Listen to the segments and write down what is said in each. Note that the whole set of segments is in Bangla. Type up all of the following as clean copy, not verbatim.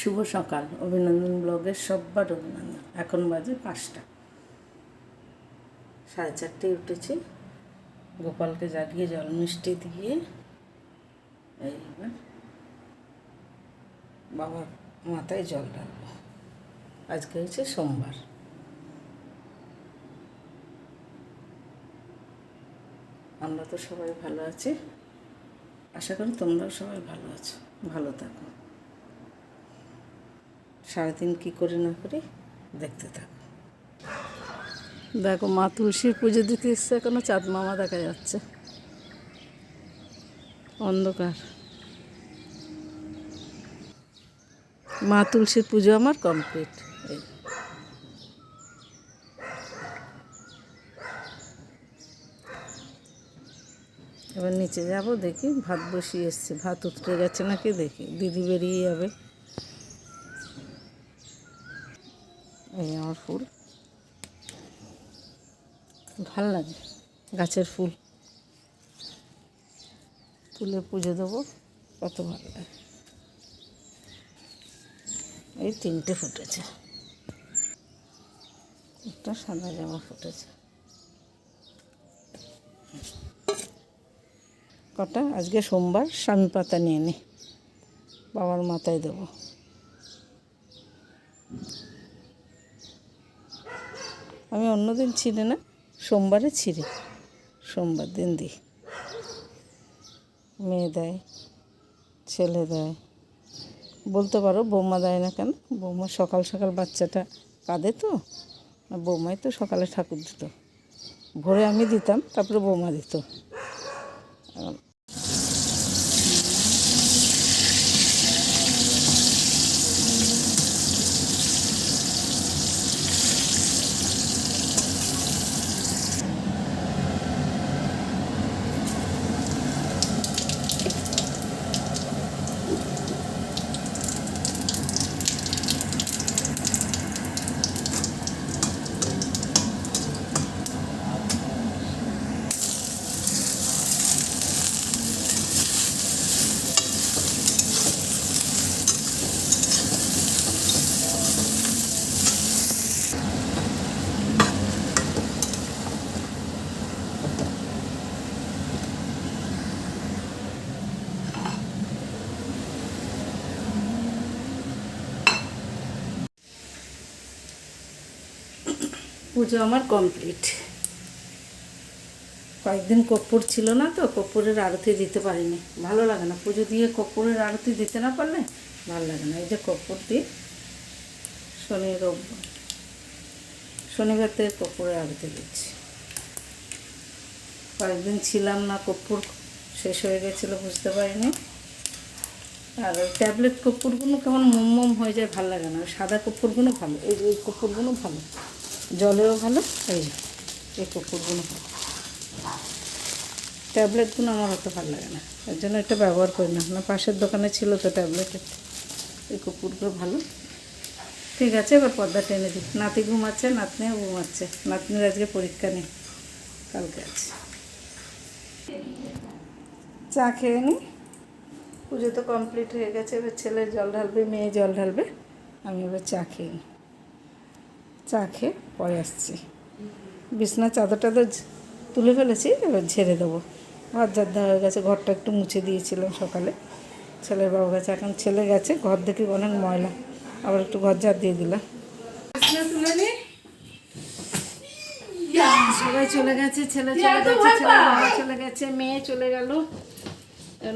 শুভ সকাল। অভিনন্দন ব্লগের সব্বার অভিনন্দন। এখন বাজে 5টা, 4:30টায় উঠেছি। গোপালকে জাগিয়ে জল মিষ্টি দিয়ে এইবার বাবার মাথায় জল ঢালবো। আজকে হচ্ছে সোমবার। আমরা তো সবাই ভালো আছি, আশা করি তোমরাও সবাই ভালো আছো। ভালো থাকো। 3:30 কী করে না করি দেখতে থাকো। দেখো, মা তুলসীর পুজো দিতে এসছে, এখনো চাঁদ মামা দেখা যাচ্ছে, অন্ধকার। মা তুলসীর পুজো আমার কমপ্লিট। এই এবার নিচে যাব, দেখি ভাত বসিয়ে এসছে, ভাত উতরে গেছে নাকি দেখি। দিদি বেরিয়ে যাবে। এই আমার ফুল, ভাল লাগে গাছের ফুল তুলে পুজো দেবো, কত ভালো লাগে। এই 3টে ফুটেছে, একটা সাদা জামা ফুটেছে। কটা আজকে সোমবার, স্বামী পাতা নিয়ে নি, বাবার মাথায় দেবো। আমি অন্যদিন ছিঁড়ে না, সোমবারে ছিঁড়ি, সোমবার দিন দিই। মেয়ে দেয়, ছেলে দেয়, বলতে পারো বৌমা দেয় না কেন। বৌমা সকাল সকাল বাচ্চাটা কাঁদে তো, বৌমাই তো সকালে ঠাকুর দিত, ভোরে আমি দিতাম, তারপরে বৌমা দিত। পুজো আমার কমপ্লিট। কয়েকদিন কর্পূর ছিল না তো, কর্পূরের আরতি দিতে পারিনি, ভালো লাগে না। পুজো দিয়ে কর্পূরের আরতি দিতে না পারলে ভালো লাগে না। এই যে কর্পূর দিয়ে শনিবার থেকে কর্পূরের আরতি দিচ্ছি। কয়েকদিন ছিলাম না, কর্পূর শেষ হয়ে গেছিলো, বুঝতে পারিনি। আর ওই ট্যাবলেট কর্পূরগুলো কেমন মোম হয়ে যায়, ভালো লাগে না। সাদা কর্পূরগুলো ভালো, এই যে এই কর্পূরগুলো ভালো, জলেও ভালো। এই কর্পূরগুলো ভালো, ট্যাবলেটগুলো আমার অত ভালো লাগে না, এর জন্য এটা ব্যবহার করি না। না, পাশের দোকানে ছিল তো ট্যাবলেটের, এই কর্পূরগুলো ভালো। ঠিক আছে, এবার পর্দা টেনে দিই। নাতি ঘুমাচ্ছে, নাতনিও ঘুমাচ্ছে। নাতনির আজকে পরীক্ষা নেই, কালকে আছে। চা খেয়ে নিই। পুজো তো কমপ্লিট হয়ে গেছে, এবার ছেলে জল ঢালবে, মেয়ে জল ঢালবে, আমি এবার চা খেয়ে নিই। চা খেয়ে পরে আসছি। বিছনা চাদর টাদর তুলে ফেলেছি, এবার ঝেড়ে দেবো। ঘর ঝাড় দেওয়া হয়ে গেছে, ঘরটা একটু মুছে দিয়েছিলাম সকালে। ছেলের বাবু গেছে, এখন ছেলে গেছে, ঘর দেখি অনেক ময়লা, আবার একটু ঘর ঝাড় দিয়ে দিলাম। তুলে নি, সবাই চলে গেছে, ছেলে চলে গেছে, ছেলের বাবা চলে গেছে, মেয়ে চলে গেল।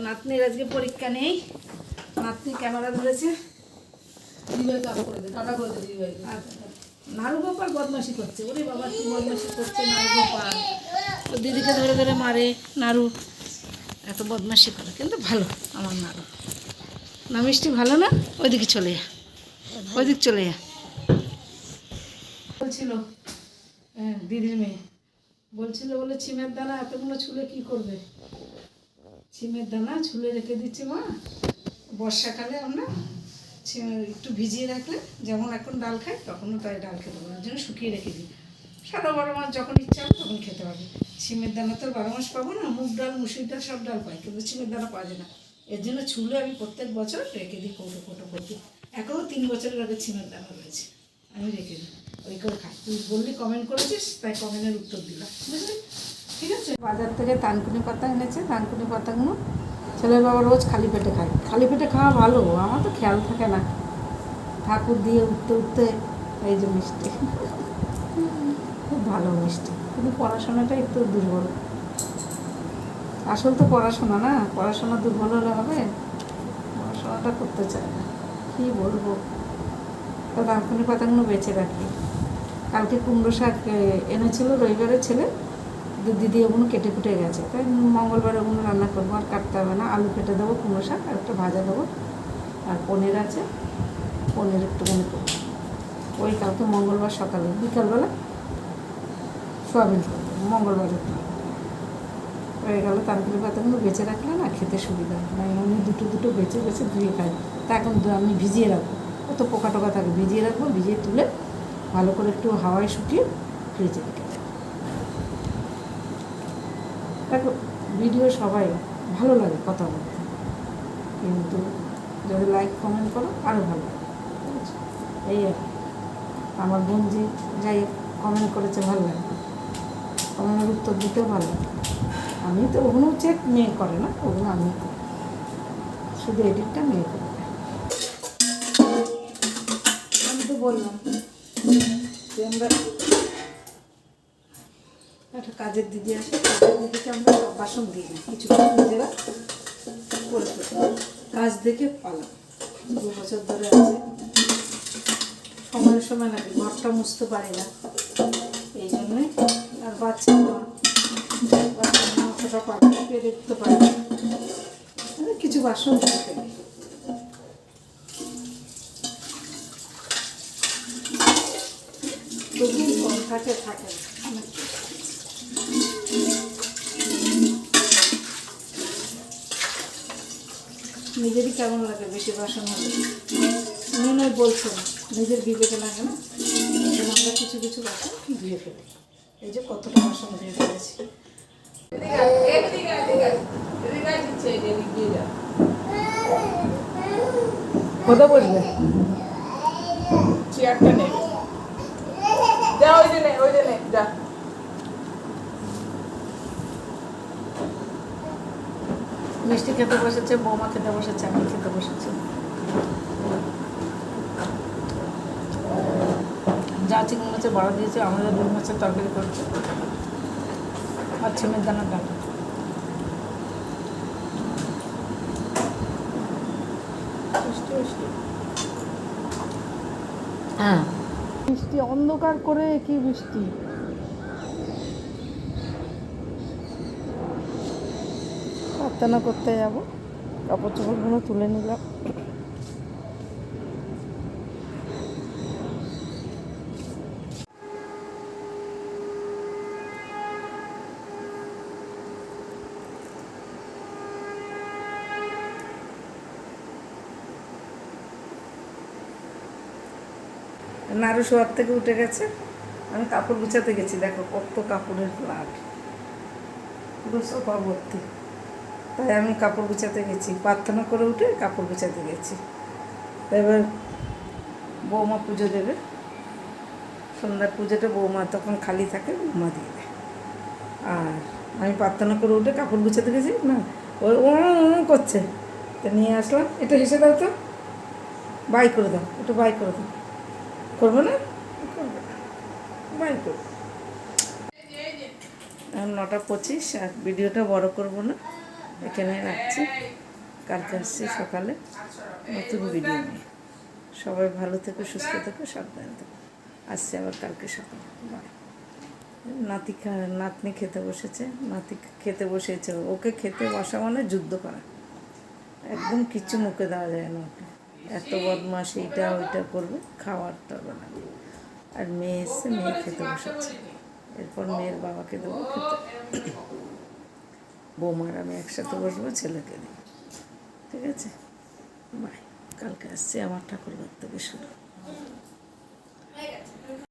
নাতনির আজকে পরীক্ষা নেই। নাতনি ক্যামেরা ধরেছে, নারু গোপাল বদমাশি করছে। ওরে বাবা, কি বদমাশি করছে নারু গোপাল, তো দিদিকে ধরে ধরে মারে। নারু এত বদমাশি করে, কিন্তু ভালো আমার নারু। না মিষ্টি ভালো না, ওইদিকে চলে যা, ওইদিক চলে যা। বলছিল দিদির মেয়ে বলছিল, বলে ছিমের দানা এতগুলো ছুলে কি করবে। ছিমের দানা ছুলে রেখে দিচ্ছি মা, বর্ষাকালে আমরা একটু ভিজিয়ে রাখলে, যেমন এখন ডাল খাই তখনও তাই ডাল খেতে পারবো, ওই জন্য শুকিয়ে রেখে দিই। 12 মাস যখন ইচ্ছা হবে তখন খেতে পারবে। ছিমের দানা তো 12 মাস পাবো না, মুগ ডাল, মুসুর ডাল সব ডাল পাই, কিন্তু ছিমের দানা পাওয়া যায় না। এর জন্য ছুলে আমি প্রত্যেক বছর রেখে দিই কৌটো কৌটো করতে। এখনও 3 বছরের আগে ছিমের দানা রয়েছে, আমি রেখে দিই, ওই করে খাই। তুই বললি কমেন্ট করেছিস, তাই কমেন্টের উত্তর দিলাম, বুঝলি? ঠিক আছে। বাজার থেকে তানকুনি পাতা এনেছে, তানকুনি পাতাগুলো ছেলের বাবা রোজ খালি পেটে খায়। খালি পেটে খাওয়া ভালো, আমার তো খেয়াল থাকে না। ঠাকুর দিয়ে উঠতে উঠতে এই যে মিষ্টি, খুব ভালো মিষ্টি, কিন্তু পড়াশোনাটা একটু দুর্বল। আসল তো পড়াশোনা না, পড়াশোনা দুর্বল হলে হবে? পড়াশোনাটা করতে চায় না, কী বলবো। তো তানকুনি পাতাগুলো বেঁচে রাখি। কালকে কুমড়ো শাক এনেছিল রবিবারে ছেলে, দিদি ওগুলো কেটে কুটে গেছে, তাই মঙ্গলবার ওগুলো রান্না করবো, আর কাটতে হবে না। আলু কেটে দেবো, কুমড়ো শাক আর একটা ভাজা দেবো, আর পনির আছে, পনির একটুখানি করবো। ওই কালকে মঙ্গলবার সকালে বিকালবেলা সোয়াবিন করবো, মঙ্গলবারের হয়ে গেল। তানকুনি পাতাগুলো বেঁচে রাখলে না খেতে সুবিধা হয়, মানে আমি দুটো দুটো বেছে বেছে ধুয়ে খাই। তা এখন আমি ভিজিয়ে রাখবো, কত পোকা টোকা থাকে, ভিজিয়ে রাখবো, ভিজিয়ে তুলে ভালো করে একটু হাওয়ায় শুকিয়ে ফ্রিজে রেখে দেবো। দেখো ভিডিও সবাই ভালো লাগে কথা বলতে, কিন্তু যদি লাইক কমেন্ট করো আরও ভালো লাগে, এই আর আমার বোন যে যাই কমেন্ট করেছে ভালো লাগে, কমেন্টের উত্তর দিতেও ভালো লাগে। আমি তো ওগুলো চেক মেয়ে করে না, ওগুলো আমি করি, শুধু এডিটটা মেয়ে করে। আমি তো বললাম যে আমরা একটা কাজের দিদি আসে, কাজের দিদিকে আমরা সব বাসন দিই না, কিছু নিজেরা করে ফেলি। কাজ দেখে পালাম, 2 বছর ধরে আছে, সময়ের সময় লাগে, ঘরটা মুছতে পারি না, এই জন্যই। আর বাচ্চা মাথাটা পাকে দেখতে পারি না, কিছু বাসন দিয়ে ফেলি। তবু কম থাকে থাকে না। নিজেরই কেমন লাগে বেশি বাসন হলে, মনে বলছে না, নিজের বিবেকে লাগে না, আমরা কিছু কিছু বাসন ধুয়ে ফেলি। এই যে কতটা বাসন ধুয়ে ফেলেছি। কোথা বসবে? চেয়ারটা নেবে, যা ওই জন্যে যা। মিষ্টি খেতে বসেছে, বৌমা খেতে বসেছে, আমি খেতে বসেছি। যা চিংড়ি মাছের বড়া দিয়েছে, আমাদের রুই মাছের তরকারি করছে, আর ছিমের দানা ডাটা। হ্যাঁ বৃষ্টি, অন্ধকার করে কি বৃষ্টি। প্রার্থনা করতে যাব, কাপড় চোপড়গুলো তুলে নিলাম। নাড়ু শোয়ার থেকে উঠে গেছে, আমি কাপড় গুছাতে গেছি, দেখো কত কাপড়ের লাট, পুরো সোফা ভর্তি। তাই আমি কাপড় গুছাতে গেছি, প্রার্থনা করে উঠে কাপড় গুছাতে গেছি। এবার বৌমা পুজো দেবে, সন্ধ্যার পুজোটা বৌমা তখন খালি থাকে, বৌমা দিয়ে দেয়। আর আমি প্রার্থনা করে উঠে কাপড় গুছাতে গেছি, না ওই ও করছে, তো নিয়ে আসলাম। এটা হেসে দাও তো, বাই করে দাও, একটু বাই করে দাও। করবো না, করবো না, বাই করবো। এখন 9:25, আর ভিডিওটা বড় করব না, এখানে রাখছি। কালকে আসছি সকালে নতুন ভিডিও নিয়ে। সবাই ভালো থেকো, সুস্থ থেকো, সাবধানে থেকো। আসছি আবার কালকে সকালে। নাতনি খেতে বসেছে, নাতি খেতে বসেছে, ওকে খেতে বসা মানে যুদ্ধ করা, একদম কিচ্ছু মুখে দেওয়া যায় না ওকে, এত বদমাশ, এইটা ওইটা করবে, খাওয়ারটা বানাবে। আর মেয়ে এসছে, মেয়ে খেতে বসেছে, এরপর মেয়ের বাবাকে দেবো খেতে, বৌমার আমি একসাথে বসবো, ছেলেকে দিই। ঠিক আছে, বাই। কালকে আসছি আমার ঠাকুরঘর থেকে শুরু।